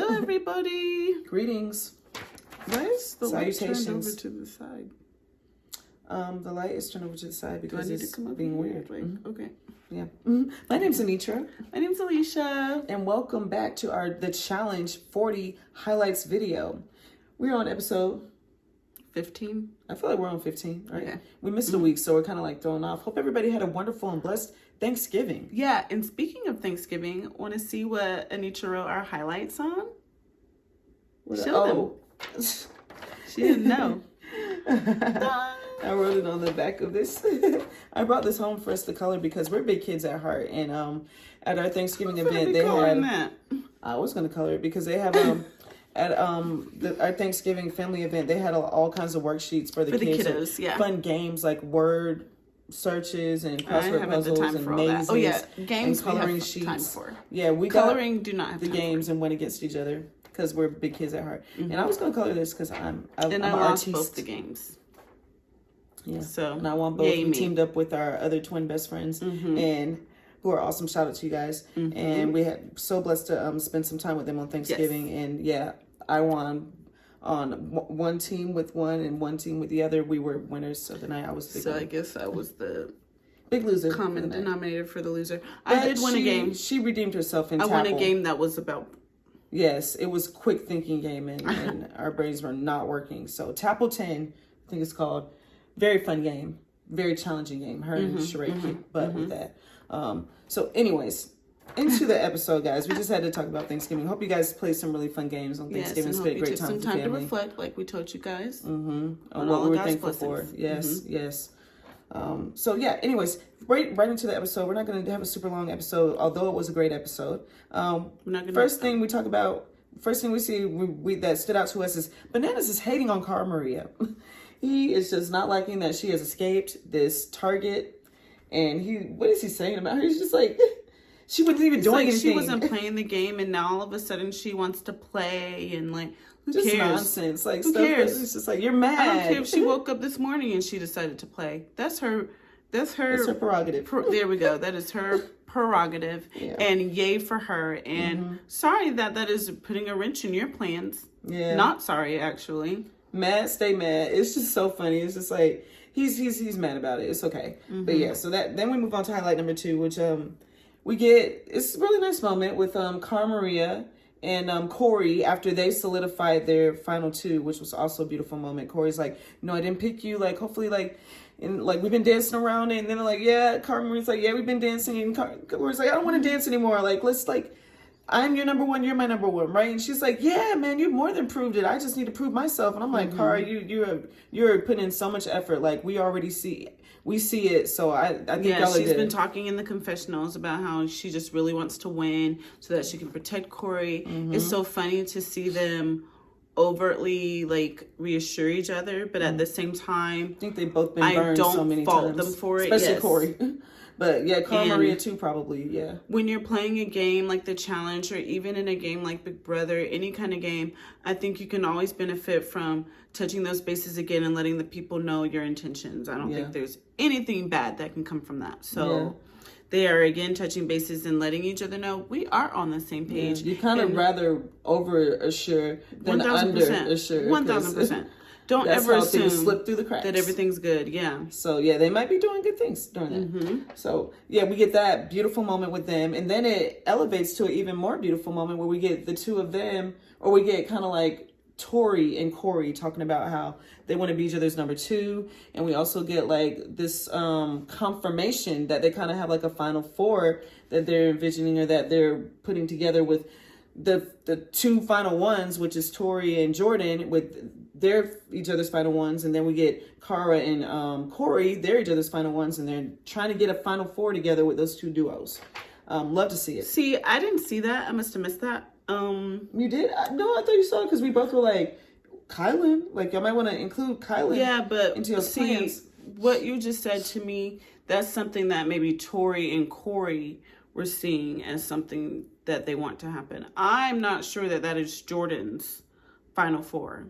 Hello, everybody. Greetings. Why is the light turned Salutations. over to the side? The light is turned over to the side Do I because need to it's come up being here? weird. Like, okay. Yeah. My name's Anitra, My name's Alicia. and welcome back to the Challenge 40 Highlights video. We're on episode 15. I feel like we're on 15, right? Okay. We missed a week, so we're kind of like thrown off. Hope everybody had a wonderful and blessed Thanksgiving. Yeah, and speaking of Thanksgiving, want to see what Anitra wrote our highlights on? Show them. She didn't know. I wrote it on the back of this. I brought this home for us to color because we're big kids at heart. And at our Thanksgiving event, they had. That. I was gonna color it because they have at our Thanksgiving family event, they had all kinds of worksheets for the kids, kiddos. Yeah, fun games like word searches and crossword puzzles and mazes. Oh yeah, games and coloring we have sheets. Time for. Yeah, we coloring. Got do not have the time games for. and went against each other because we're big kids at heart. Mm-hmm. And I was gonna color this because I'm I an lost artiste. both the games. Yeah. So and I won both. Yay, We me. teamed up with our other twin best friends and who are awesome. Shout out to you guys. And we had so blessed to spend some time with them on Thanksgiving. Yes. And yeah, I won on one team with one and one team with the other. We were winners of the night. I was the I guess I was the big loser. Common denominator for the loser. But I did win a game. She redeemed herself in I Tapple. won a game that was about. Yes, it was quick thinking game and our brains were not working. So Tapple 10, I think it's called. Very fun game. Very challenging game. Her and Sheree kicked butt with that. So anyways, into the episode, guys. We just had to talk about Thanksgiving. Hope you guys played some really fun games on Thanksgiving. Yes, Spent a great time time with the family. to reflect, like we told you guys. On what we were thankful for. Yes, yes. So yeah, anyways, right into the episode. We're not going to have a super long episode, although it was a great episode. First thing we see that stood out to us is Bananas is hating on Cara Maria. He is just not liking that she has escaped this target. And what is he saying about her? He's just like, she wasn't even doing anything. She wasn't playing the game, and now all of a sudden she wants to play, and like, who just cares? Nonsense. Like, who cares? It's just like, you're mad. I don't care if she woke up this morning and she decided to play. That's her prerogative. There we go. That is her prerogative, and yay for her. And sorry that is putting a wrench in your plans. Yeah. Not sorry, actually. Mad, stay mad. It's just so funny. It's just like he's mad about it. It's okay. But yeah, so then we move on to highlight number 2, which it's a really nice moment with Cara Maria and Corey after they solidified their final 2, which was also a beautiful moment. Corey's like, no, I didn't pick you. Like, hopefully, like, and like we've been dancing around it. And then they're like, yeah, Cara Maria's like, yeah, we've been dancing. And Corey's like, I don't want to dance anymore. Like, let's like, I'm your number one, you're my number one, right? And she's like, yeah, man, you more than proved it. I just need to prove myself. And I'm like, Cara, you're putting in so much effort. Like, we see it. So I think y'all she's been talking in the confessionals about how she just really wants to win so that she can protect Corey. It's so funny to see them overtly like reassure each other, but at the same time, I think they've both been burned so many times. I don't fault them for it, especially Corey. But yeah, Cara Maria too, probably, yeah. When you're playing a game like the Challenge, or even in a game like Big Brother, any kind of game, I think you can always benefit from touching those bases again and letting the people know your intentions. I don't think there's anything bad that can come from that. So they are again touching bases and letting each other know we are on the same page. You kind of rather over-assure than under-assure. 1,000%. Don't ever assume slip through the cracks. that everything's good. Yeah. So yeah, they might be doing good things during that. So yeah, we get that beautiful moment with them, and then it elevates to an even more beautiful moment where we get the two of them, or we get kind of like Tori and Corey talking about how they want to be each other's number 2, and we also get like this confirmation that they kind of have like a final 4 that they're envisioning or that they're putting together with the 2 final ones, which is Tori and Jordan with their each other's final ones, and then we get Cara and Corey, they're each other's final ones, and they're trying to get a final 4 together with those 2 duos. Love to see it. See, I didn't see that. I must have missed that. You did? No, I thought you saw it because we both were like, Kylan, like I might want to include Kylan into your plans. What you just said to me, that's something that maybe Tori and Corey were seeing as something that they want to happen. I'm not sure that is Jordan's final 4.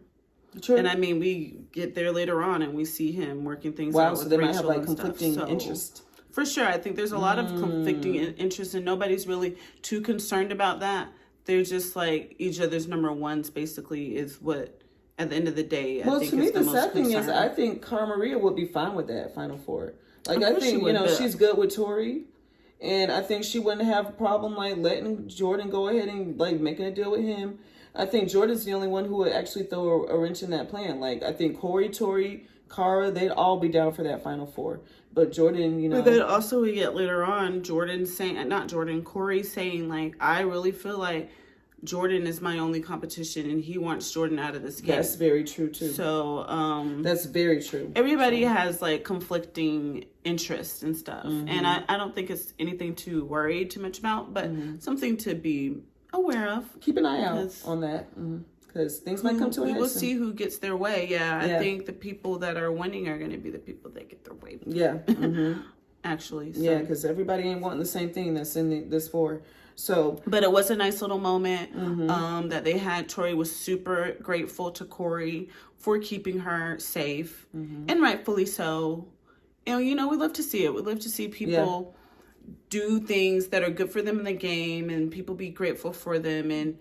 True. And I mean, we get there later on and we see him working things out with so they Rachel might have like and conflicting stuff. interest. For sure. I think there's a lot of conflicting interests, and nobody's really too concerned about that. they're just like each other's number ones. Basically, is what at the end of the day. Well, I think to me, is the sad thing is, concern. I think Cara Maria would be fine with that Final Four. Like, Of I course she think would, but- she's good with Tori, and I think she wouldn't have a problem like letting Jordan go ahead and like making a deal with him. I think Jordan's the only one who would actually throw a wrench in that plan. Like, I think Corey, Tori, Cara, they'd all be down for that Final Four. But Jordan, you know. But then also we get later on Corey saying like, I really feel like Jordan is my only competition and he wants Jordan out of this game. That's very true too. So that's very true. Everybody has like conflicting interests and stuff. And I don't think it's anything to worry too much about, but something to be aware of. Keep an eye out on that. Because things might come to a head. We'll see who gets their way. Yeah, I think the people that are winning are going to be the people that get their way. Yeah. Actually. So. Yeah, because everybody ain't wanting the same thing that's in this four. So, but it was a nice little moment that they had. Tori was super grateful to Corey for keeping her safe, and rightfully so. And you know, we love to see it. We love to see people do things that are good for them in the game, and people be grateful for them and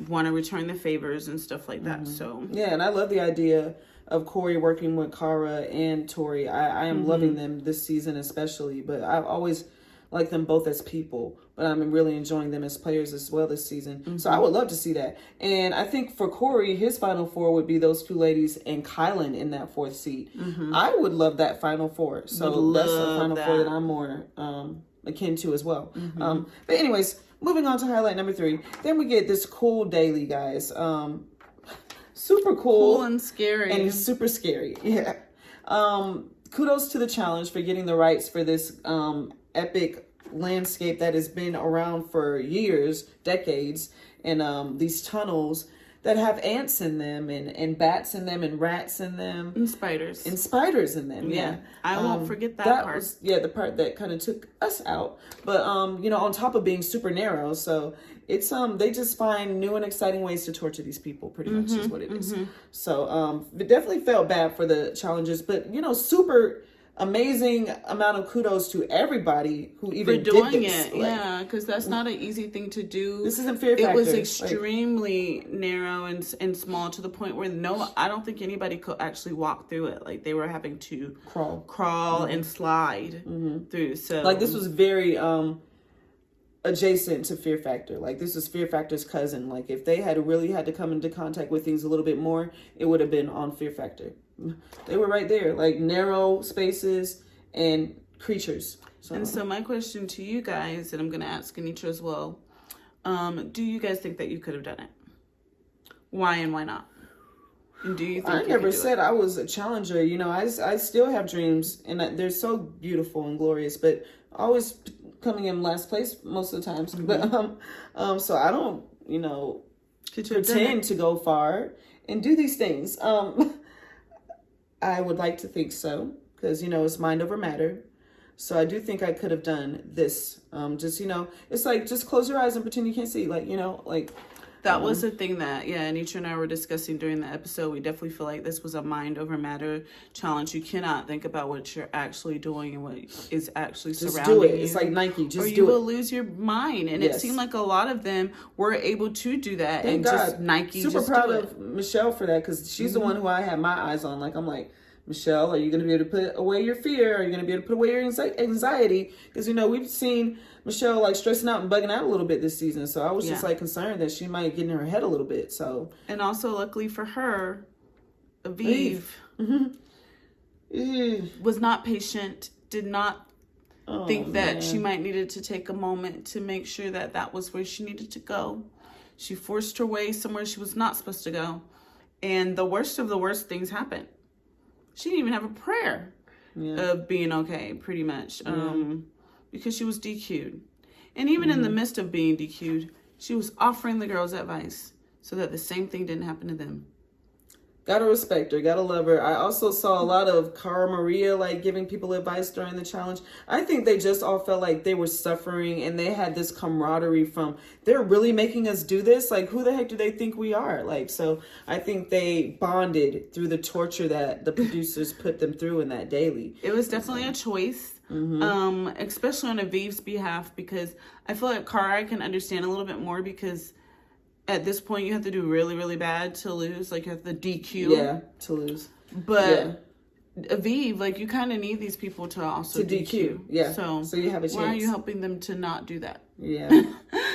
want to return the favors and stuff like that. So yeah, and I love the idea of Corey working with Cara and Tori. I am loving them this season especially, but I've always liked them both as people, but I'm really enjoying them as players as well this season. So I would love to see that. And I think for Corey, his Final Four would be those two ladies and Kylan in that fourth seat. I would love that Final Four. So that's the Final Four that I'm more akin to as well. But anyways, moving on to highlight number 3. Then we get this cool daily, guys. Super cool and scary. And super scary. Yeah. Kudos to the challenge for getting the rights for this epic landscape that has been around for years, decades, and these tunnels that have ants in them and bats in them and rats in them. And spiders. And spiders in them, yeah. I won't forget that part. Was, the part that kind of took us out. But, you know, on top of being super narrow, so it's, they just find new and exciting ways to torture these people, pretty much is what it is. So, it definitely felt bad for the challengers, but, you know, super amazing amount of kudos to everybody who even for doing did this. it. Yeah, because that's not an easy thing to do. This isn't Fear Factor. It was extremely narrow and small to the point where I don't think anybody could actually walk through it. Like they were having to crawl and slide through. So like this was very adjacent to Fear Factor. Like this was Fear Factor's cousin. Like if they had really had to come into contact with things a little bit more, it would have been on Fear Factor. They were right there, like narrow spaces and creatures. So my question to you guys, and I'm going to ask Anitra as well, do you guys think that you could have done it? Why and why not? And do you think I never said I was a challenger. You know, I still have dreams, and they're so beautiful and glorious, but always coming in last place most of the times. But so I don't, you know, pretend to go far and do these things. I would like to think so, because, you know, it's mind over matter. So I do think I could have done this. Just, you know, it's like, just close your eyes and pretend you can't see. Like, you know, like. That was the thing that, Anitra and I were discussing during the episode. We definitely feel like this was a mind over matter challenge. You cannot think about what you're actually doing and what is actually surrounding you. Just do it. It's like Nike. Just do it. Or you will lose your mind. And it seemed like a lot of them were able to do that. Thank and God. Just Nike. Super just proud do of Michelle for that, because she's the one who I had my eyes on. Like, I'm like, Michelle, are you going to be able to put away your fear? Are you going to be able to put away your anxiety? Because, you know, we've seen Michelle like stressing out and bugging out a little bit this season. So I was just like concerned that she might get in her head a little bit. So, and also luckily for her, Aviv was not patient, did not think that she might needed to take a moment to make sure that that was where she needed to go. She forced her way somewhere she was not supposed to go. And the worst of the worst things happened. She didn't even have a prayer of being okay, pretty much, because she was DQ'd. And even in the midst of being DQ'd, she was offering the girls advice so that the same thing didn't happen to them. Gotta respect her, gotta love her. I also saw a lot of Cara Maria like giving people advice during the challenge. I think they just all felt like they were suffering and they had this camaraderie from, they're really making us do this? Like, who the heck do they think we are? Like, so I think they bonded through the torture that the producers put them through in that daily. It was definitely a choice, especially on Aviv's behalf, because I feel like Cara I can understand a little bit more because at this point you have to do really, really bad to lose. Like, you have to DQ. Yeah, to lose. But Aviv, like, you kind of need these people to also DQ. Yeah. So you have a chance. Why are you helping them to not do that? Yeah.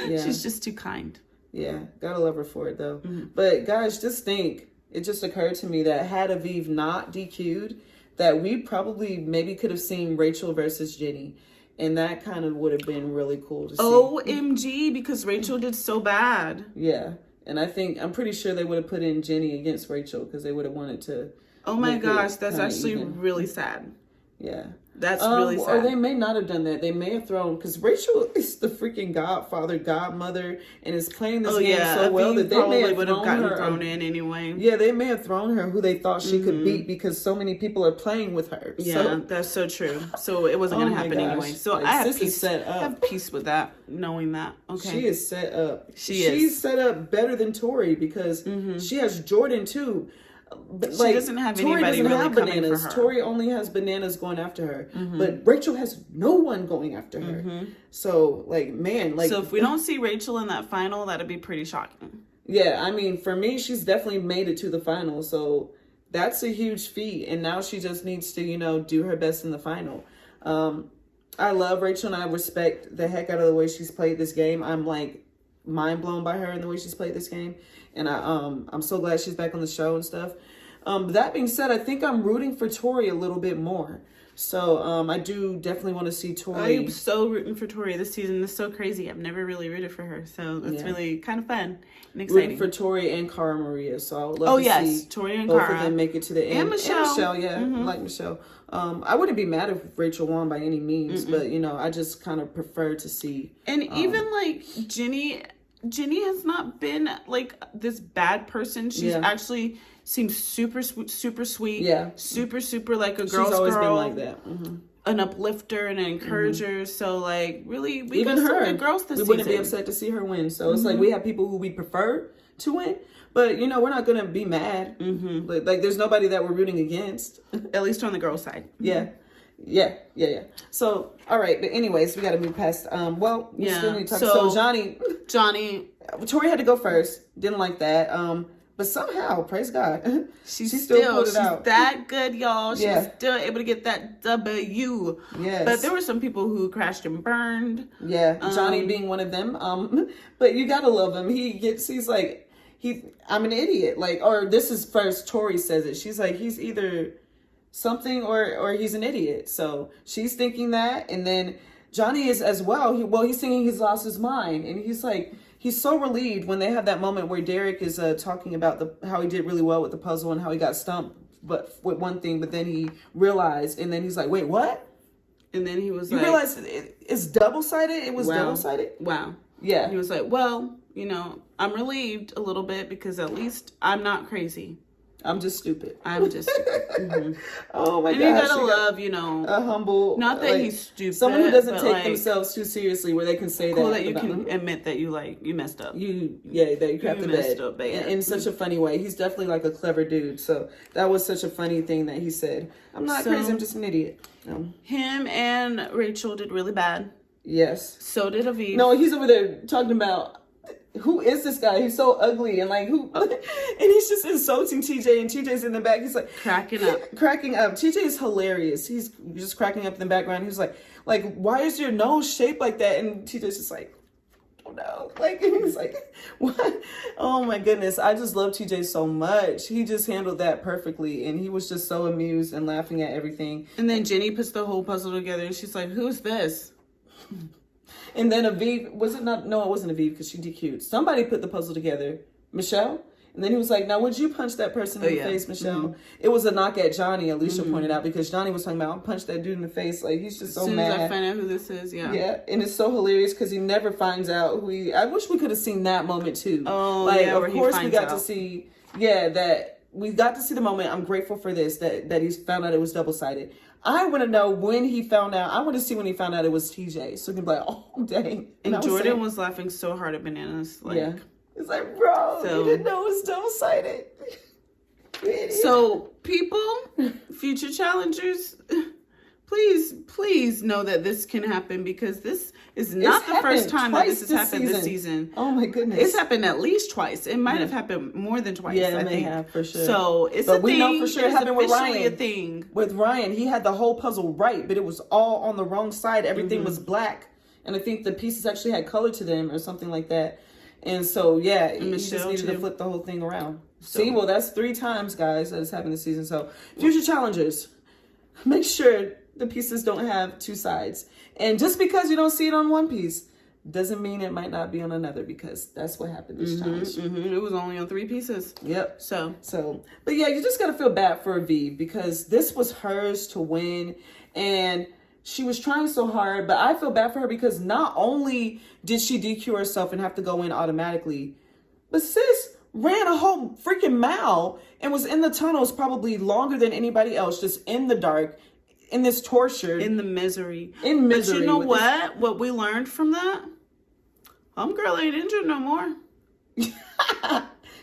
Yeah. She's just too kind. Yeah. Gotta love her for it, though. But, guys, just think. It just occurred to me that had Aviv not DQ'd, that we probably maybe could have seen Rachel versus Jenny. And that kind of would have been really cool to see. OMG, because Rachel did so bad. Yeah. And I'm pretty sure they would have put in Jenny against Rachel because they would have wanted to. Oh my gosh, that's actually really sad. Yeah. That's really sad. Or they may not have done that. They may have thrown, because Rachel is the freaking godfather, godmother, and is playing this game so well that they may have thrown in anyway. Yeah, they may have thrown her who they thought she could beat because so many people are playing with her. Yeah, that's so true. So it wasn't going to happen anyway. So like, I have peace with that, knowing that. Okay. She is set up. She's set up better than Tori because she has Jordan too. But she doesn't have anybody really coming for her. Tori only has bananas going after her, but Rachel has no one going after her. So, like, man, like, so if we don't see Rachel in that final, that'd be pretty shocking. Yeah, I mean, for me, she's definitely made it to the final, so that's a huge feat. And now she just needs to, do her best in the final. I love Rachel, and I respect the heck out of the way she's played this game. I'm like mind blown by her and the way she's played this game. And I'm so glad she's back on the show and stuff. That being said, I think I'm rooting for Tori a little bit more. So I do definitely want to see Tori. I'm so rooting for Tori this season. It's so crazy. I've never really rooted for her. So it's really kind of fun and exciting. Rooting for Tori and Cara Maria. So I would love to see Tori and both Cara. of them make it to the end. And Michelle. Yeah. I like Michelle. I wouldn't be mad if Rachel won by any means. But, I just kind of prefer to see. And even like Jenny has not been like this bad person. She's actually seems super sweet. Yeah. Super like a girl's She's always girl. been like that. An uplifter and an encourager. So like really, we even got her some good girls this we season. wouldn't be upset to see her win. So it's like we have people who we prefer to win, but we're not gonna be mad. Like there's nobody that we're rooting against. At least on the girl side. Yeah. So all right, but anyways, we got to move past. We still need to talk. So Johnny, Tori had to go first. Didn't like that. But somehow, praise God, she still pulled it out. She's that good, y'all. She's still able to get that W. Yes. But there were some people who crashed and burned. Yeah, Johnny being one of them. But you gotta love him. He's like, I'm an idiot. Like, or this is first Tori says it. She's like, he's either something or he's an idiot. So she's thinking that, and then Johnny is as well. He's thinking he's lost his mind, and he's like. He's so relieved when they have that moment where Derek is talking about how he did really well with the puzzle and how he got stumped but with one thing, but then he realized, and then he's like, wait, what? And then he was you realized it's double-sided? It was double-sided? Wow. Yeah. And he was like, well, I'm relieved a little bit because at least I'm not crazy. I'm just stupid. Oh my gosh. And you gotta love, a humble. Not that he's stupid. Someone who doesn't take themselves too seriously, where they can say cool that you can admit that you messed up. That you crapped the bed. In such a funny way. He's definitely like a clever dude. So that was such a funny thing that he said. I'm not crazy. I'm just an idiot. Him and Rachel did really bad. Yes. So did Aviv. No, he's over there talking about. Who is this guy? He's so ugly and like who? And he's just insulting TJ, and TJ's in the back. He's like cracking up. TJ is hilarious. He's just cracking up in the background. He's like, why is your nose shaped like that? And TJ's just like, oh no, like he's like, what? Oh my goodness, I just love TJ so much. He just handled that perfectly, and he was just so amused and laughing at everything. And then Jenny puts the whole puzzle together, and she's like, who's this? And then Aviv, was it not? No, it wasn't Aviv because she DQ'd. Somebody put the puzzle together. Michelle? And then he was like, now would you punch that person in the face, Michelle? It was a knock at Johnny, Alicia pointed out, because Johnny was talking about, I'll punch that dude in the face. Like, he's just so mad. As soon as I find out who this is, Yeah, and it's so hilarious because he never finds out who he... I wish we could have seen that moment too. Oh, of course we got to see... Yeah, that... We got to see the moment. I'm grateful for this, that he's found out it was double-sided. I want to know when he found out. I want to see when he found out it was TJ. So he can be like, oh, dang. And Jordan was laughing so hard at Bananas. Like, it's like, bro, you didn't know it was double-sided. So, people, future challengers, please know that this can happen, because this is not the first time that this has happened this season. Oh my goodness. It's happened at least twice. It might have happened more than twice. Yeah, I may think. have for sure. So it's but a we thing. know for sure it happened with Ryan. A thing. With Ryan, he had the whole puzzle right, but it was all on the wrong side. Everything was black, and I think the pieces actually had color to them or something like that. And so yeah, he just needed to flip the whole thing around. So, see, well, that's 3 times, guys, that has happened this season. So future challengers, make sure the pieces don't have 2 sides. And just because you don't see it on one piece doesn't mean it might not be on another, because that's what happened this challenge. It was only on 3 pieces. Yep. So, but yeah, you just got to feel bad for V, because this was hers to win. And she was trying so hard, but I feel bad for her because not only did she DQ herself and have to go in automatically, but sis ran a whole freaking mile and was in the tunnels probably longer than anybody else, just in the dark, in this torture, in the misery. But you know what? What we learned from that? Homegirl ain't injured no more.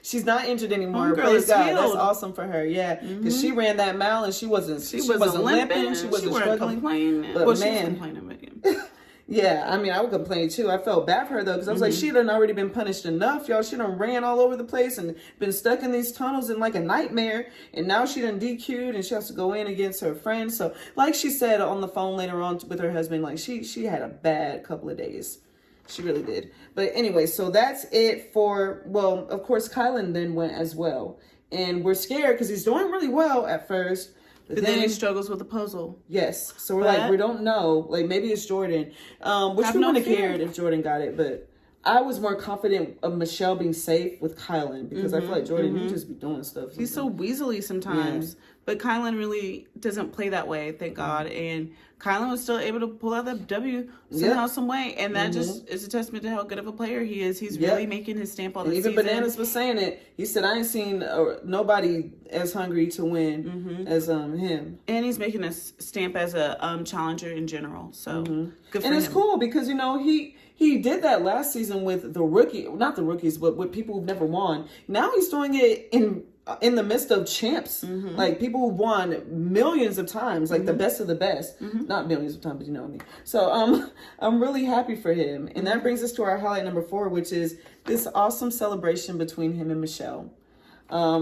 She's not injured anymore. Praise God. Healed. That's awesome for her. Yeah, because she ran that mile and she wasn't limping. She wasn't struggling. Complaining. But well, man, she was complaining. But yeah, I mean, I would complain too. I felt bad for her though, because I was like, she done already been punished enough, y'all. She done ran all over the place and been stuck in these tunnels in like a nightmare, and now she done DQ'd and she has to go in against her friends. So, like she said on the phone later on with her husband, like she had a bad couple of days. She really did. But anyway, so that's it for, well, of course, Kylan then went as well. And we're scared because he's doing really well at first. But then he struggles with the puzzle. Yes. So we're like, we don't know. Like, maybe it's Jordan. Which we wouldn't have cared if Jordan got it. But I was more confident of Michelle being safe with Kylan, because I feel like Jordan, he just be doing stuff. He's so weaselly sometimes. Yeah. But Kylan really doesn't play that way, thank God. And Kylan was still able to pull out that W somehow, some way. And that just is a testament to how good of a player he is. He's really making his stamp on the season. Even Bananas was saying it. He said, I ain't seen nobody as hungry to win as him. And he's making a stamp as a challenger in general. So good for him. And it's cool because, you know, he did that last season with not the rookies, but with people who've never won. Now he's doing it in the midst of champs, like people who won millions of times, like the best of the best, not millions of times, but you know what I mean. So I'm really happy for him. And that brings us to our highlight number 4, which is this awesome celebration between him and Michelle.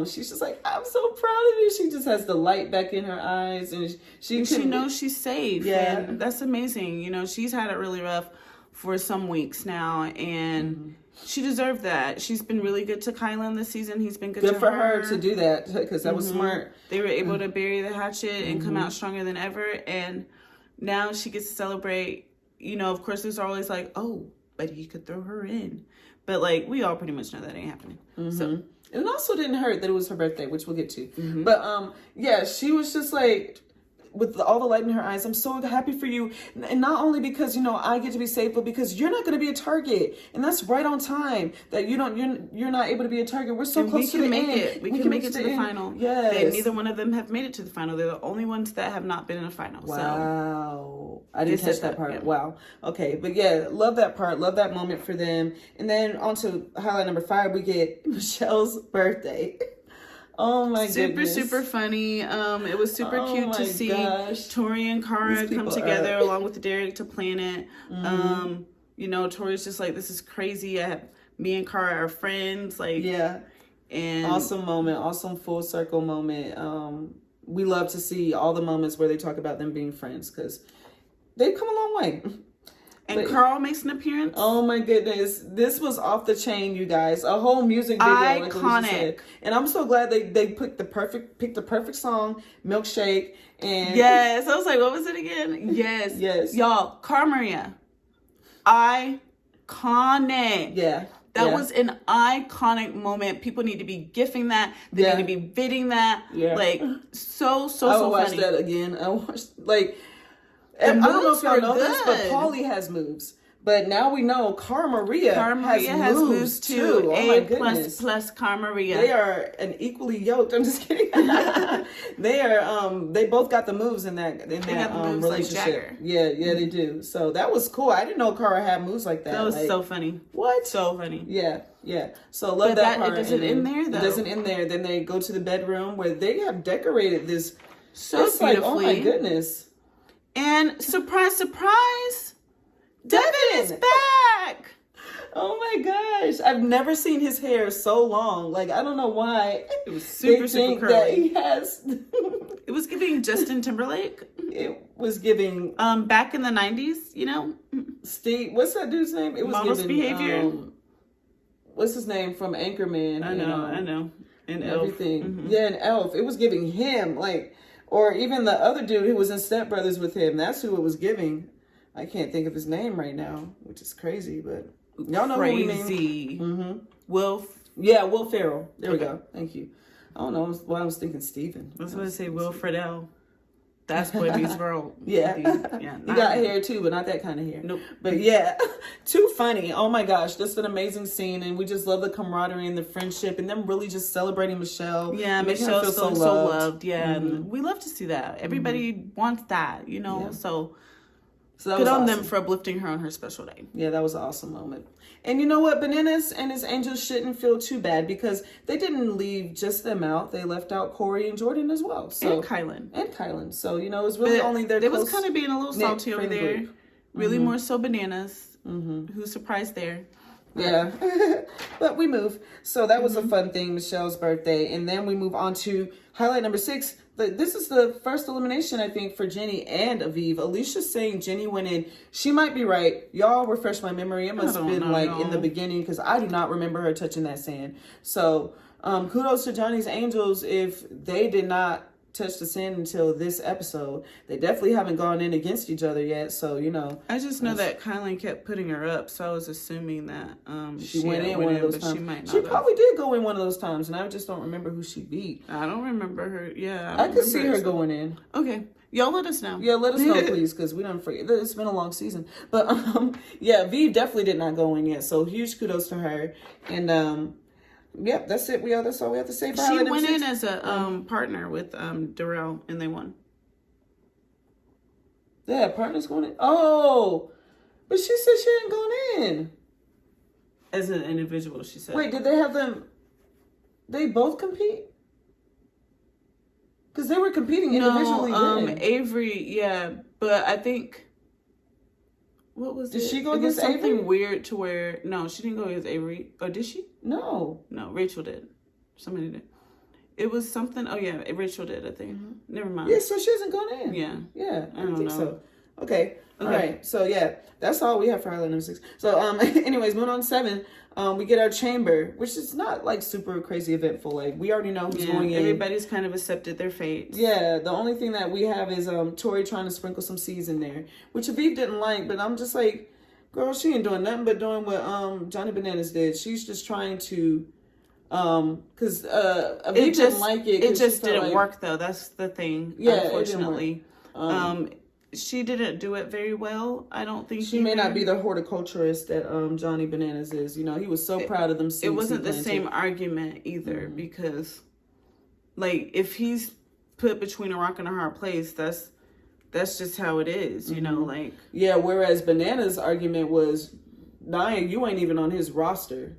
She's just like, I'm so proud of you. She just has the light back in her eyes, and she knows she's safe. Yeah, and that's amazing. You know, she's had it really rough for some weeks now, and she deserved that. She's been really good to Kylan this season. He's been good to her. Good for her to do that, because that was smart. They were able to bury the hatchet and come out stronger than ever, and now she gets to celebrate. You know, of course, there's always like, oh, but he could throw her in. But, like, we all pretty much know that ain't happening. So, it also didn't hurt that it was her birthday, which we'll get to. But, yeah, she was just like, with all the light in her eyes, I'm so happy for you. And not only because, you know, I get to be safe, but because you're not going to be a target. And that's right on time that you're not able to be a target. We're so close to the end. We can make it to the final. Yes. Neither one of them have made it to the final. They're the only ones that have not been in a final. Wow. I didn't catch that part. Yeah. Wow. Okay. But yeah, love that part. Love that moment for them. And then on to highlight number 5, we get Michelle's birthday. Oh my goodness. Super funny. It was super cute to see Tori and Cara come together along with Derek to plan it. You know, Tori's just like, this is crazy. Me and Cara are friends. Like, yeah. And awesome moment. Awesome full circle moment. We love to see all the moments where they talk about them being friends, because they've come a long way. And Carl makes an appearance. Oh my goodness. This was off the chain, you guys. A whole music video. Iconic. And I'm so glad they picked the perfect song, Milkshake. And yes. I was like, what was it again? Yes. Yes. Y'all, Cara Maria. Iconic. Yeah. That was an iconic moment. People need to be gifting that. They need to be bidding that. Yeah. Like, so funny. I will watch that again. I watched, like... I don't know if y'all know this, but Paulie has moves. But now we know Cara Maria has moves too. plus Cara Maria. They are an equally yoked. I'm just kidding. They are. They both got the moves in that relationship. Like yeah, they do. So that was cool. I didn't know Cara had moves like that. That was so funny. What? So funny. Yeah. So love that part. It doesn't end there though. It doesn't end there. Then they go to the bedroom where they have decorated this. So beautifully. Like, oh my goodness. And surprise, surprise, Devin is back. Oh my gosh. I've never seen his hair so long. Like, I don't know why. It was super curly. That he has. It was giving Justin Timberlake. It was giving. Back in the 90s, you know? Steve, what's that dude's name? It was Models giving, Behavior. What's his name from Anchorman? I know. And everything. Mm-hmm. Yeah, and Elf. It was giving him, like, or even the other dude who was in Step Brothers with him. That's who it was giving. I can't think of his name right now, which is crazy, but y'all know crazy. who we mean. Will. Yeah, Will Ferrell. There we go. Thank you. I don't know why I was thinking Steven. I was going to say Will Friedle. That's Boy Meets World. Yeah. Yeah. He got hair too, but not that kind of hair. Nope. But yeah, too funny. Oh my gosh, just an amazing scene. And we just love the camaraderie and the friendship and them really just celebrating Michelle. Yeah, making her Michelle's feel so loved. Yeah. Mm-hmm. And we love to see that. Everybody wants that, you know? Yeah. So that good was on awesome. them for uplifting her on her special day. Yeah, that was an awesome moment. And you know what? Bananas and his angels shouldn't feel too bad because they didn't leave just them out. They left out Corey and Jordan as well. So And Kylan. So, you know, it was really only their They was kind of being a little salty over there. Group. Really more so Bananas. Who's surprised there. Yeah. But we move. So that was a fun thing, Michelle's birthday. And then we move on to highlight number 6. This is the first elimination, I think, for Jenny and Aviv. Alicia's saying Jenny went in. She might be right. Y'all refresh my memory. It must have been in the beginning because I do not remember her touching that sand. So kudos to Johnny's Angels if they did not touch the sand until this episode. They definitely haven't gone in against each other yet. So, you know. I just know that Kylan kept putting her up. So I was assuming that she went in one of those times. She might not She probably did go in one of those times. And I just don't remember who she beat. I don't remember her. Yeah. I could see her going in. Okay. Y'all let us know. Yeah, let us know, please, because we don't forget. It's been a long season. But, yeah, Viv definitely did not go in yet. So, huge kudos to her. And, yep, that's it. That's all we have to say. She went in as a partner with Darrell, and they won. Yeah, partners going in. Oh, but she said she hadn't gone in. As an individual, she said. Wait, did they have them? They both compete? Because they were competing individually. No, Avery, yeah, but I think. What was it? Did she go it against was something Avery? weird to where no, she didn't go against Avery. Or did she? No, Rachel did. Somebody did. It was something. Oh yeah, Rachel did. I think. Never mind. Yeah, so she hasn't gone in. Yeah. I don't think so. Okay. All right. So yeah, that's all we have for highlight number 6. So anyways, moving on to 7. We get our chamber, which is not like super crazy eventful. Like we already know who's going in. Everybody's kind of accepted their fate. Yeah. The only thing that we have is Tori trying to sprinkle some seeds in there, which Aviv didn't like. But I'm just like, girl, she ain't doing nothing but doing what Johnny Bananas did. She's just trying to. Because Aviv didn't like it. It just didn't work though. That's the thing. Yeah, unfortunately. She didn't do it very well. I don't think she may not be the horticulturist that Johnny Bananas is. You know, he was so proud of them seeds. It wasn't the same argument either because, like, if he's put between a rock and a hard place, that's just how it is. You know, like yeah. Whereas Bananas' argument was, Nia, you ain't even on his roster.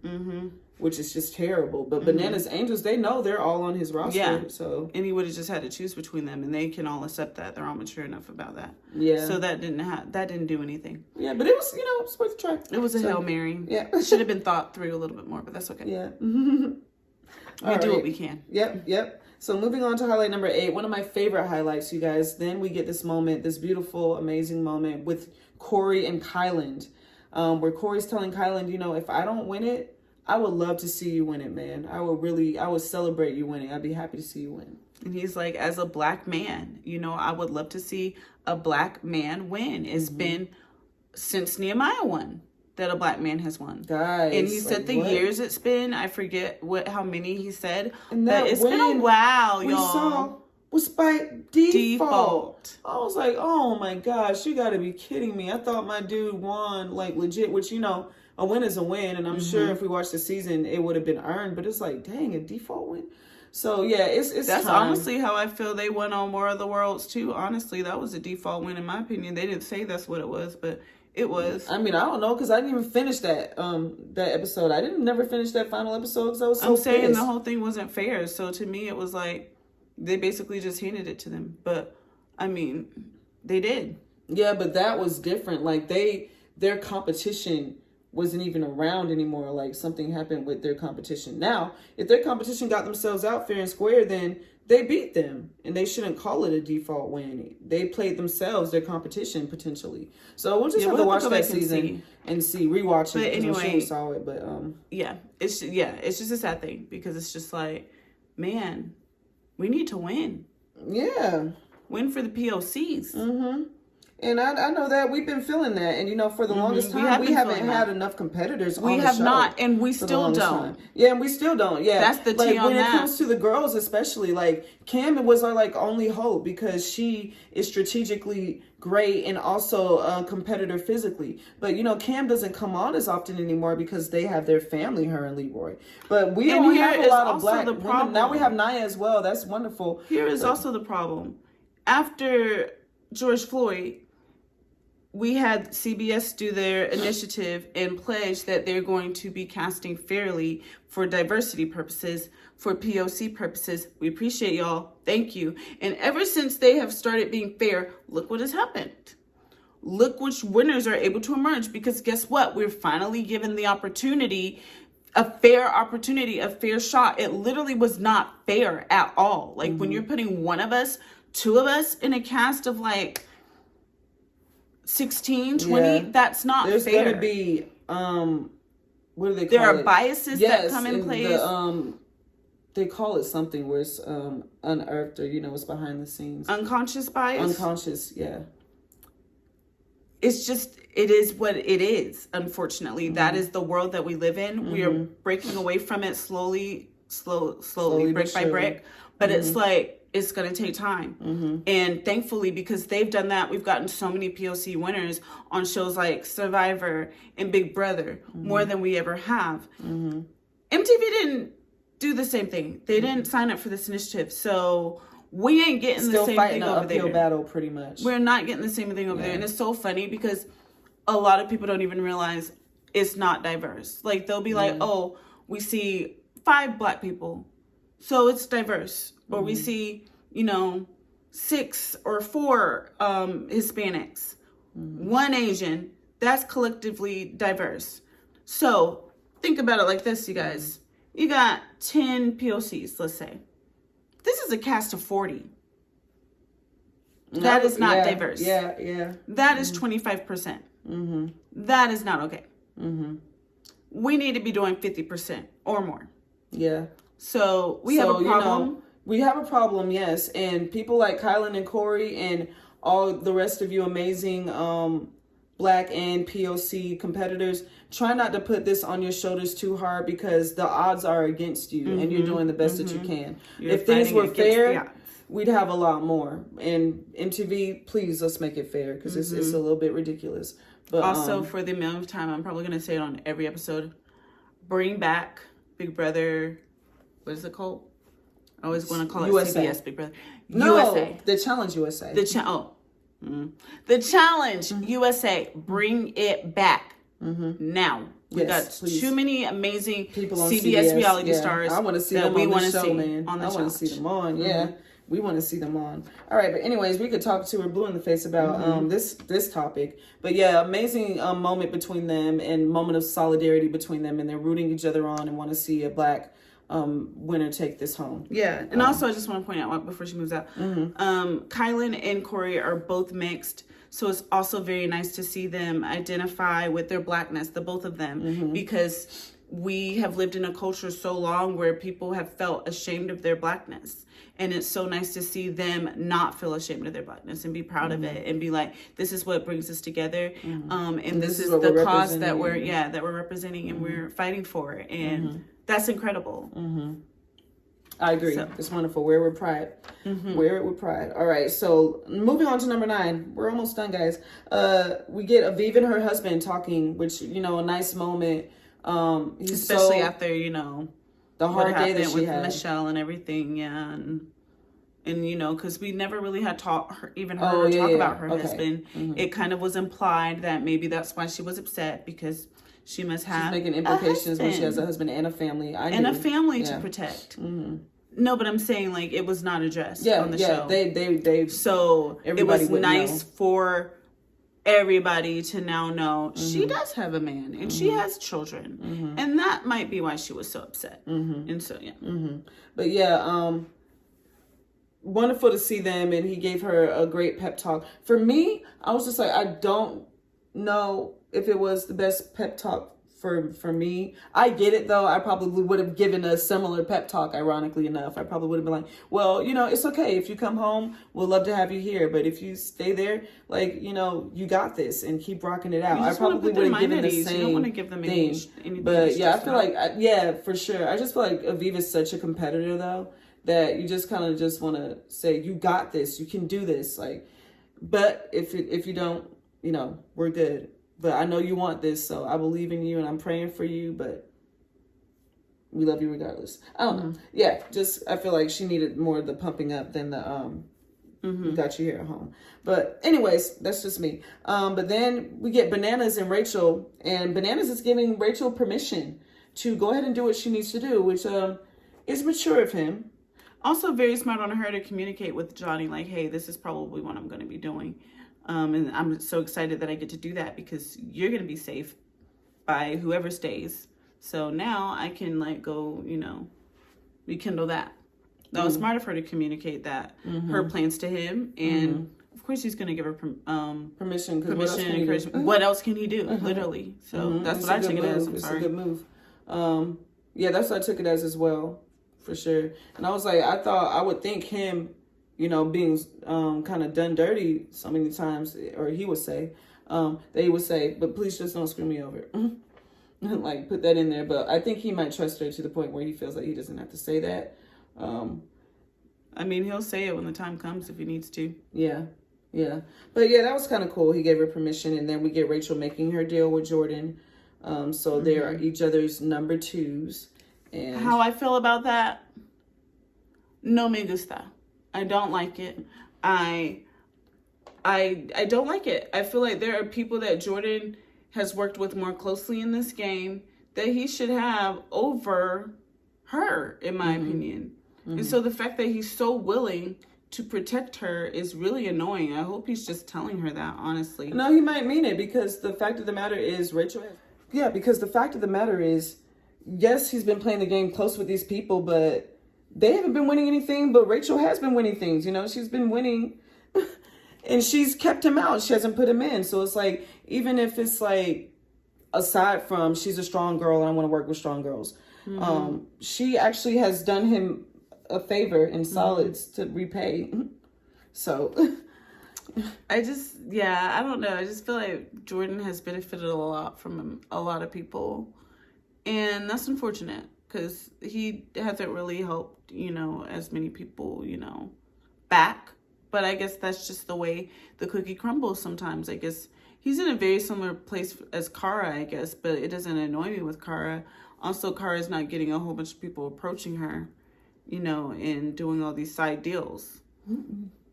Which is just terrible. But Bananas Angels, they know they're all on his roster. Yeah. So and he would have just had to choose between them, and they can all accept that. They're all mature enough about that. Yeah. So that didn't do anything. Yeah, but it was it was worth a try. It was a Hail Mary. Yeah. Should have been thought through a little bit more, but that's okay. Yeah. We do what we can. Yep. So moving on to highlight number 8, one of my favorite highlights, you guys. Then we get this moment, this beautiful, amazing moment with Corey and Kyland, where Corey's telling Kyland, if I don't win it, I would love to see you win it, man. I would celebrate you winning. I'd be happy to see you win. And he's like, as a black man, I would love to see a black man win. It's been since Nehemiah won that a black man has won. Guys, and he said years it's been, I forget how many he said, and but it's been a while, we y'all. Saw was by default. I was like, oh my gosh, you gotta be kidding me. I thought my dude won, like legit, which, a win is a win, and I'm sure if we watched the season, it would have been earned. But it's like, dang, a default win. So yeah, it's that's time. Honestly how I feel. They won on War of the Worlds too. Honestly, that was a default win in my opinion. They didn't say that's what it was, but it was. I mean, I don't know because I didn't even finish that episode. I didn't never finish that final episode because I was so I'm saying pissed. The whole thing wasn't fair. So to me, it was like they basically just handed it to them. But I mean, They did. Yeah, but that was different. Like their competition wasn't even around anymore. Like something happened with their competition. Now, if their competition got themselves out fair and square, then they beat them, and they shouldn't call it a default win. They played themselves, their competition potentially. So we'll just have to watch that season and see, rewatch it. But anyway, I'm sure we saw it, but it's just a sad thing because it's just like, man, we need to win. Yeah, win for the POCs. Mm-hmm. And I know that we've been feeling that, and for the longest time we haven't had enough competitors. We have not, and we still don't. Yeah, and we still don't. Yeah, that's the tea on when that. It comes to the girls, especially like Cam was our only hope because she is strategically great and also a competitor physically. But Cam doesn't come on as often anymore because they have their family, her and Leroy. But we don't have a lot of black women. Now we have Nia as well. That's wonderful. Here is also the problem. After George Floyd, we had CBS do their initiative and pledge that they're going to be casting fairly for diversity purposes, for POC purposes. We appreciate y'all. Thank you. And ever since they have started being fair, look what has happened. Look which winners are able to emerge, because guess what? We're finally given the opportunity, a fair opportunity, a fair shot. It literally was not fair at all. Like when you're putting one of us, two of us in a cast of 16, 20, that's not There's fair. There's going to be, what do they call it? There are biases that come in place. They call it something where it's unearthed, or, it's behind the scenes. Unconscious bias? Unconscious, yeah. It's just, it is what it is, unfortunately. That is the world that we live in. We are breaking away from it slowly, brick by brick. But it's it's going to take time. And thankfully, because they've done that, we've gotten so many POC winners on shows like Survivor and Big Brother, more than we ever have. MTV didn't do the same thing. They didn't sign up for this initiative. So we ain't getting the same thing over there. Still fighting an uphill battle, pretty much. We're not getting the same thing over there. And it's so funny because a lot of people don't even realize it's not diverse. Like, they'll be like, oh, we see 5 Black people, so it's diverse. Or we see, 6 or 4 Hispanics, 1 Asian. That's collectively diverse. So think about it like this, you guys. You got 10 POCs, let's say. This is a cast of 40. That is not diverse. Yeah. That is 25%. That is not okay. We need to be doing 50% or more. Yeah. So we have a problem. We have a problem, yes. And people like Kylan and Corey and all the rest of you amazing Black and POC competitors, try not to put this on your shoulders too hard, because the odds are against you and you're doing the best that you can. If things were fair, we'd have a lot more. And MTV, please, let's make it fair, because it's a little bit ridiculous. But also, for the amount of time, I'm probably going to say it on every episode, bring back Big Brother, what is it called? I always want to call it USA. CBS Big Brother. No, USA. The Challenge USA. The Challenge USA. Bring it back now. We got too many amazing people on CBS reality stars. I want to see them on the show, man. I want to see them on. Yeah, we want to see them on. All right, but anyways, we could talk to her blue in the face about this topic. But yeah, amazing moment between them, and moment of solidarity between them, and they're rooting each other on and want to see a Black winner take this home. Yeah, and also I just want to point out before she moves out, Kylan and Corey are both mixed, so it's also very nice to see them identify with their Blackness, the both of them, because we have lived in a culture so long where people have felt ashamed of their Blackness, and it's so nice to see them not feel ashamed of their Blackness and be proud of it and be like, this is what brings us together, and this is the cause that we're representing and we're fighting for, and that's incredible. I agree. So. It's wonderful. Wear it with pride. Wear it with pride. All right. So moving on to number 9. We're almost done, guys. We get Aviv and her husband talking, which, a nice moment. Especially after, the hard day that she with had. Michelle and everything. Yeah. And because we never really had talk about her husband. It kind of was implied that maybe that's why she was upset, because she must have. She's making implications when she has a husband and a family. A family to protect. No, but I'm saying like it was not addressed on the show. They so it was nice for everybody to now know she does have a man and she has children, and that might be why she was so upset. And so but yeah, wonderful to see them, and he gave her a great pep talk. For me, I was just like, I don't know if it was the best pep talk for me. I get it though. I probably would have given a similar pep talk, ironically enough. I probably would have been like, well, it's okay. If you come home, we'll love to have you here. But if you stay there, like, you got this and keep rocking it out. I probably would have given the same you don't want to give them thing. But yeah, I feel like, for sure. I just feel like Aviva's such a competitor though, that you just kind of just want to say, you got this, you can do this. Like, but if you don't, we're good. But I know you want this, so I believe in you and I'm praying for you, but we love you regardless. I don't know. Yeah, just I feel like she needed more of the pumping up than the we got you here at home. But anyways, that's just me. But then we get Bananas and Rachel, and Bananas is giving Rachel permission to go ahead and do what she needs to do, which is mature of him. Also very smart on her to communicate with Johnny, like, hey, this is probably what I'm going to be doing. And I'm so excited that I get to do that because you're going to be safe by whoever stays. So now I can go, rekindle that. That was smart of her to communicate that, her plans to him. And of course he's going to give her permission. What else can he do? Literally. So that's what I took it as. I'm sorry. It's a good move. Yeah, that's what I took it as well, for sure. And I was like, I would think him, being kind of done dirty so many times, or he would say, but please just don't screw me over. Like, put that in there. But I think he might trust her to the point where he feels like he doesn't have to say that. He'll say it when the time comes if he needs to. Yeah. But yeah, that was kind of cool. He gave her permission, and then we get Rachel making her deal with Jordan. So they are each other's number twos. And how I feel about that, no me gusta. I don't like it. I don't like it. I feel like there are people that Jordan has worked with more closely in this game that he should have over her, in my opinion. And so the fact that he's so willing to protect her is really annoying. I hope he's just telling her that, honestly. No, he might mean it, because the fact of the matter is, yes, he's been playing the game close with these people, but they haven't been winning anything, but Rachel has been winning things. She's been winning and she's kept him out. She hasn't put him in. So it's like, even if it's like, aside from she's a strong girl and I want to work with strong girls, she actually has done him a favor in solids to repay. So I don't know. I just feel like Jordan has benefited a lot from a lot of people. And that's unfortunate, because he hasn't really helped, as many people, back. But I guess that's just the way the cookie crumbles sometimes. I guess he's in a very similar place as Kara, I guess. But it doesn't annoy me with Kara. Also, Kara's not getting a whole bunch of people approaching her, and doing all these side deals.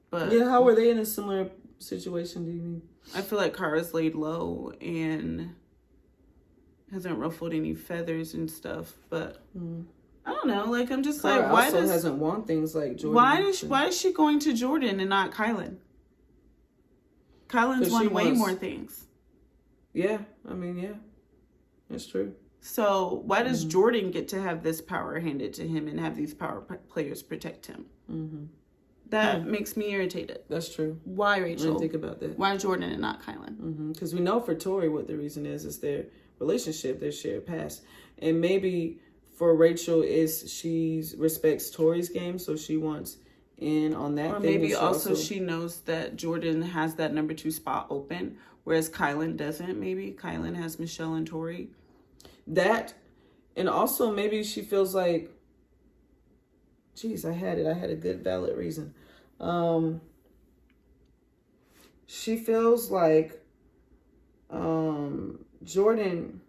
But yeah, how are they in a similar situation, do you mean? I feel like Kara's laid low and hasn't ruffled any feathers and stuff, but I don't know. Like, I'm just Kara like, why hasn't won things like Jordan? Why is she going to Jordan and not Kylan? Kylan's won way more things. Yeah, that's true. So why does Jordan get to have this power handed to him and have these power players protect him? That makes me irritated. That's true. Why, Rachel? I didn't think about that. Why Jordan and not Kylan? Because we know for Tori what the reason is their relationship, their shared past. And maybe for Rachel is she respects Tori's game, so she wants in on that. Or maybe also she knows that Jordan has that number 2 spot open, whereas Kylan doesn't. Maybe Kylan has Michelle and Tori. That, and also maybe she feels like, geez, I had a good valid reason. She feels like Jordan,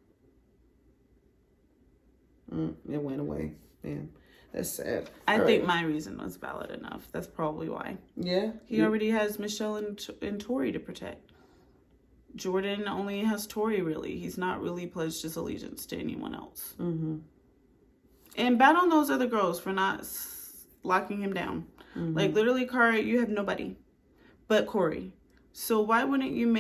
it went away. Man, that's sad. I think my reason was valid enough. That's probably why. Yeah. He already has Michelle and Tori to protect. Jordan only has Tori, really. He's not really pledged his allegiance to anyone else. And bad on those other girls for not locking him down. Like, literally, Cara, you have nobody but Corey. So why wouldn't you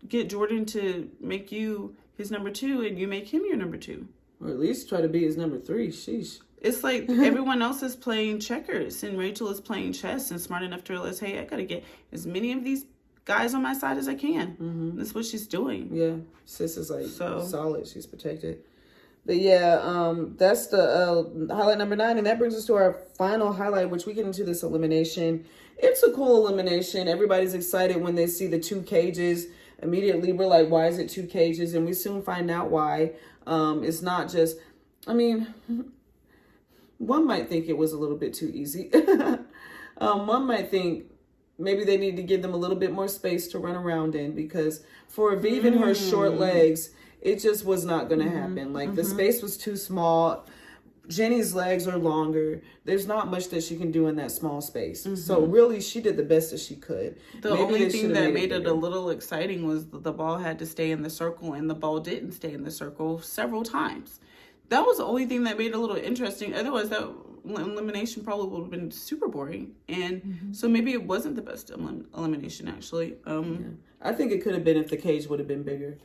get Jordan to make you his number 2 and you make him your number 2? Or at least try to be his number 3. Sheesh. It's like everyone else is playing checkers and Rachel is playing chess and smart enough to realize, hey, I got to get as many of these guys on my side as I can. That's what she's doing. Yeah. Sis is like solid. She's protected. But yeah, that's the highlight number 9. And that brings us to our final highlight, which we get into this elimination. It's a cool elimination. Everybody's excited when they see the 2 cages. Immediately, we're like, why is it 2 cages? And we soon find out why. It's not just, I mean, one might think it was a little bit too easy. One might think maybe they need to give them a little bit more space to run around in, because for Aviv and her short legs, it just was not going to happen. Like, the space was too small. Jenny's legs are longer. There's not much that she can do in that small space. So really, she did the best that she could. The only thing that made it a little exciting was the ball had to stay in the circle, and the ball didn't stay in the circle several times. That was the only thing that made it a little interesting. Otherwise, that elimination probably would have been super boring. And so maybe it wasn't the best elimination, actually. I think it could have been if the cage would have been bigger.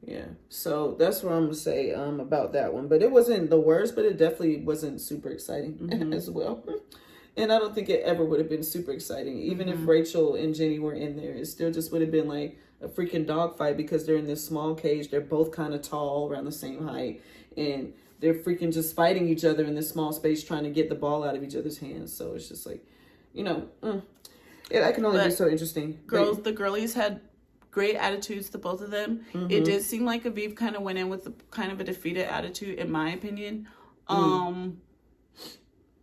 Yeah. So that's what I'm going to say about that one. But it wasn't the worst, but it definitely wasn't super exciting as well. And I don't think it ever would have been super exciting. Even if Rachel and Jenny were in there, it still just would have been like a freaking dogfight, because they're in this small cage. They're both kind of tall, around the same height. And they're freaking just fighting each other in this small space, trying to get the ball out of each other's hands. So it's just like, that can only be so interesting. The girlies had great attitudes, the both of them. It did seem like Aviv kind of went in with kind of a defeated attitude, in my opinion.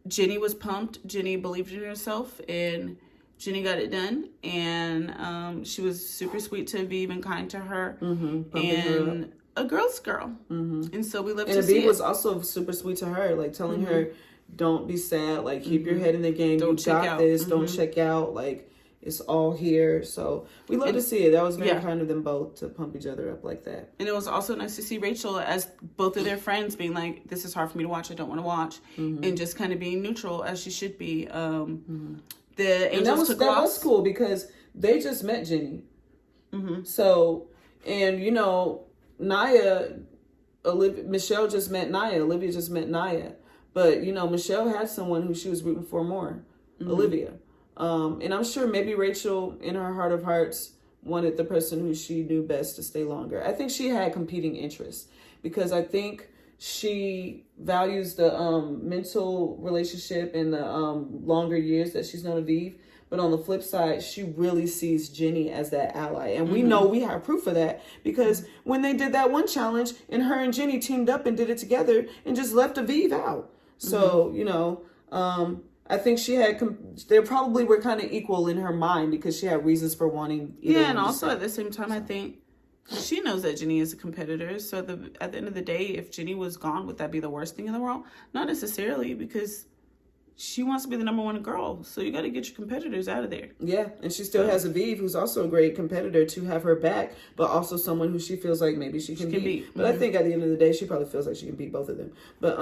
Jenny was pumped. Jenny believed in herself, and Jenny got it done. And she was super sweet to Aviv and kind to her. And a girl's girl. And so we love to see it. And Aviv was also super sweet to her, like telling her, don't be sad, like keep your head in the game. Don't check out. Don't check out. Like, it's all here. So we love to see it. That was very kind of them both to pump each other up like that. And it was also nice to see Rachel as both of their friends being like, this is hard for me to watch. I don't want to watch. And just kind of being neutral as she should be. The Angels took loss. That was cool, because they just met Jenny. So, and Naya, Michelle just met Naya. Olivia just met Naya. But, Michelle had someone who she was rooting for more, Olivia. And I'm sure maybe Rachel, in her heart of hearts, wanted the person who she knew best to stay longer. I think she had competing interests, because I think she values the mental relationship and the longer years that she's known Aviv. But on the flip side, she really sees Jenny as that ally. And we know we have proof of that, because when they did that one challenge, and her and Jenny teamed up and did it together and just left Aviv out. So, I think she had, they probably were kind of equal in her mind, because she had reasons for wanting. And also at the same time, I think she knows that Jenny is a competitor. So at the end of the day, if Jenny was gone, would that be the worst thing in the world? Not necessarily, because she wants to be the number 1 girl. So you got to get your competitors out of there. Yeah. And she still has Aviv, who's also a great competitor, to have her back, but also someone who she feels like maybe she can beat. But I think at the end of the day, she probably feels like she can beat both of them. But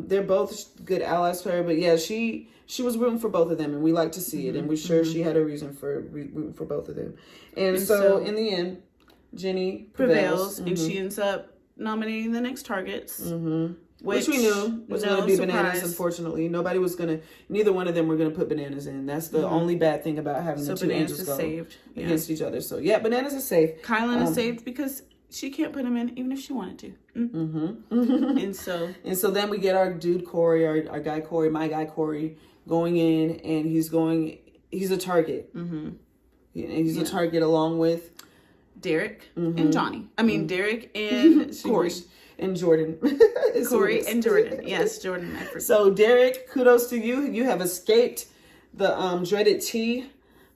they're both good allies for her. But yeah, she was rooting for both of them, and we like to see it. And we're sure she had a reason for rooting for both of them. And so in the end, Jenny prevails. And she ends up nominating the next targets. Which we knew was going to be Bananas, unfortunately. Neither one of them were going to put Bananas in. That's the only bad thing about having the two angels go against each other. So, yeah, Bananas is safe. Kylan is saved because she can't put him in even if she wanted to. And so then we get our dude Corey, our guy Corey, my guy Corey, going in, and he's a target. And he's a target along with Derek and Johnny. Derek and Corey. And Jordan. Corey and Jordan. Yes, Jordan. So, Derek, kudos to you. You have escaped the dreaded tea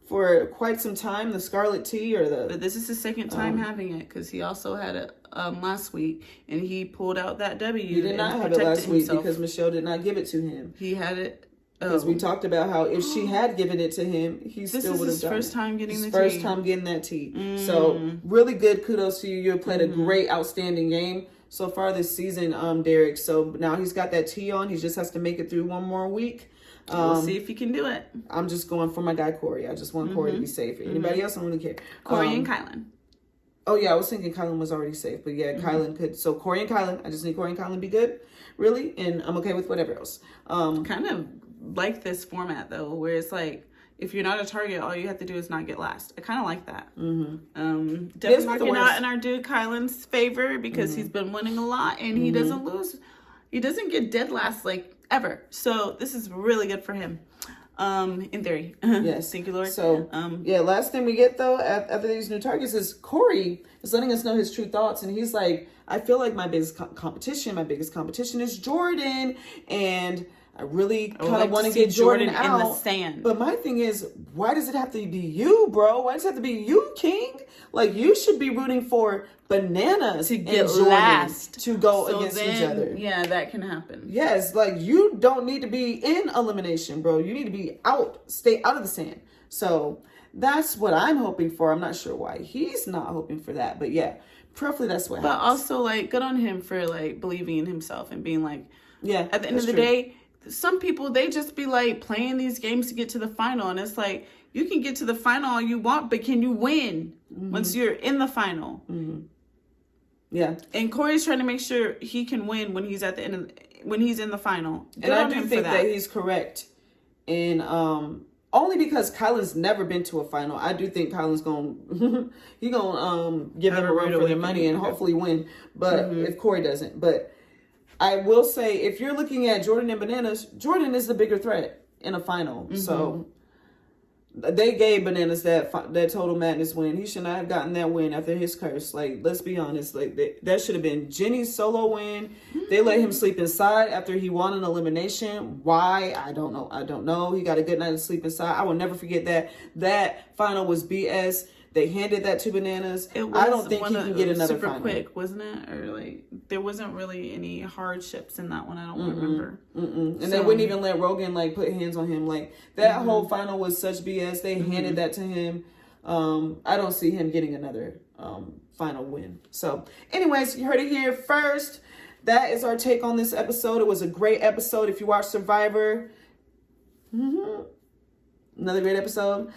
for quite some time, the scarlet tea But this is the second time having it, because he also had it last week, and he pulled out that W. He did not have it last week because Michelle did not give it to him. He had it. Because we talked about how if she had given it to him, he still would have done it. This is his first time getting the tea. First time getting that tea. So, really good kudos to you. You played a great, outstanding game. so far this season, Derek. So now he's got that T on. He just has to make it through one more week. We'll see if he can do it. I'm just going for my guy Corey. I just want Corey to be safe. Anybody else, I don't really care. Corey and Kylan. Oh yeah, I was thinking Kylan was already safe, but yeah, Kylan could. So Corey and Kylan, I just need Corey and Kylan to be good, really, and I'm okay with whatever else. Kind of like this format though, where it's like, if you're not a target, all you have to do is not get last. I kind of like that. Definitely working out in our dude Kylan's favor because he's been winning a lot and he doesn't lose. He doesn't get dead last like ever. So this is really good for him. In theory. Yes. Thank you, Lord. So, last thing we get though after these new targets is Corey is letting us know his true thoughts, and he's like, I feel like my biggest competition is Jordan, and I really kind of want to get Jordan out in the sand. But my thing is, why does it have to be you, bro? Why does it have to be you, King? Like, you should be rooting for Bananas to get Jordan last to go against each other. Yeah, that can happen. Yes, like, you don't need to be in elimination, bro. You need to be out, stay out of the sand. So that's what I'm hoping for. I'm not sure why he's not hoping for that, but yeah, preferably that's what happens. But also, like, good on him for like believing in himself and being like, yeah, at the end of the day, some people, they just be like playing these games to get to the final, and it's like, you can get to the final all you want, but can you win once you're in the final? Yeah. And Corey's trying to make sure he can win when he's at the end of, when he's in the final. And I do think that he's correct in only because Kylan's never been to a final. I do think Kylan's going he gonna give them a run for their money and hopefully win. But if Corey doesn't, but I will say, if you're looking at Jordan and Bananas, Jordan is the bigger threat in a final. So they gave Bananas that Total Madness win. He should not have gotten that win after his curse. Like, let's be honest. Like, that should have been Jenny's solo win. They let him sleep inside after he won an elimination. Why? I don't know. He got a good night of sleep inside. I will never forget that. That final was BS. They handed that to Bananas. I don't think he can get another super final. Quick, wasn't it? Or like, there wasn't really any hardships in that one. I don't remember. And they wouldn't even let Rogan like put hands on him. Like, that whole final was such BS. They handed that to him. I don't see him getting another final win. So, anyways, you heard it here first. That is our take on this episode. It was a great episode. If you watch Survivor, another great episode.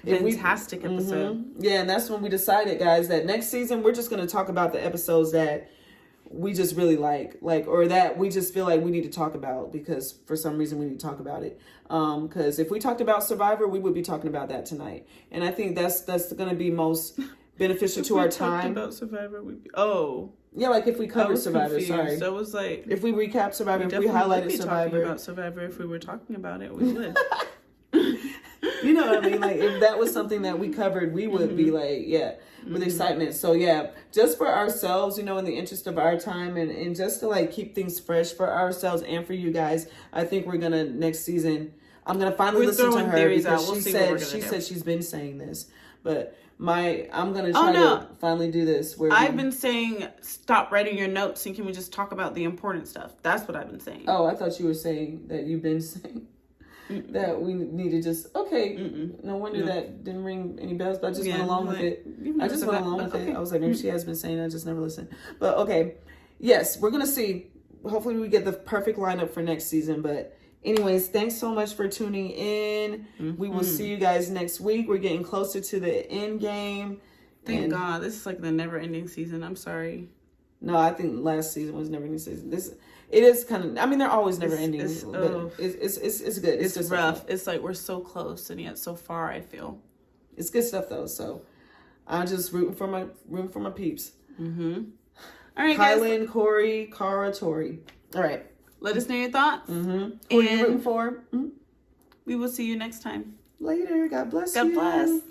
Fantastic episode. Yeah, and that's when we decided, guys, that next season we're just going to talk about the episodes that we just really like, or that we just feel like we need to talk about because for some reason we need to talk about it. Because if we talked about Survivor, we would be talking about that tonight, and I think that's going to be most beneficial to our time. About Survivor, yeah, like if we covered Survivor. Confused. Sorry, so it was like if we recap Survivor, if we highlighted Survivor. About Survivor, if we were talking about it, we would. You know what I mean? Like, if that was something that we covered, we would be like, yeah, with excitement. So yeah, just for ourselves, you know, in the interest of our time and just to like keep things fresh for ourselves and for you guys, I think we're gonna next season. I'm gonna finally listen to her because she said she's been saying this, but I'm gonna try to finally do this. Where I've been saying stop writing your notes and can we just talk about the important stuff? That's what I've been saying. Oh, I thought you were saying that you've been saying. That we need to just no wonder that didn't ring any bells, but I just went along with it. I just went along with it. I was like, maybe she has been saying it, I just never listened. But okay, yes, we're gonna see. Hopefully we get the perfect lineup for next season. But anyways, thanks so much for tuning in. We will see you guys next week. We're getting closer to the end game. Thank God. This is like the never ending season. I'm sorry. No, I think last season was never ending season. It is kind of, I mean, they're always never ending, but it's good. It's just rough. It's like we're so close and yet so far, I feel. It's good stuff though. So I'm just rooting for my peeps. All right, Kylan, guys. Corey, Cara, Tori. All right. Let us know your thoughts. Who are you rooting for? We will see you next time. Later. God bless you. God bless.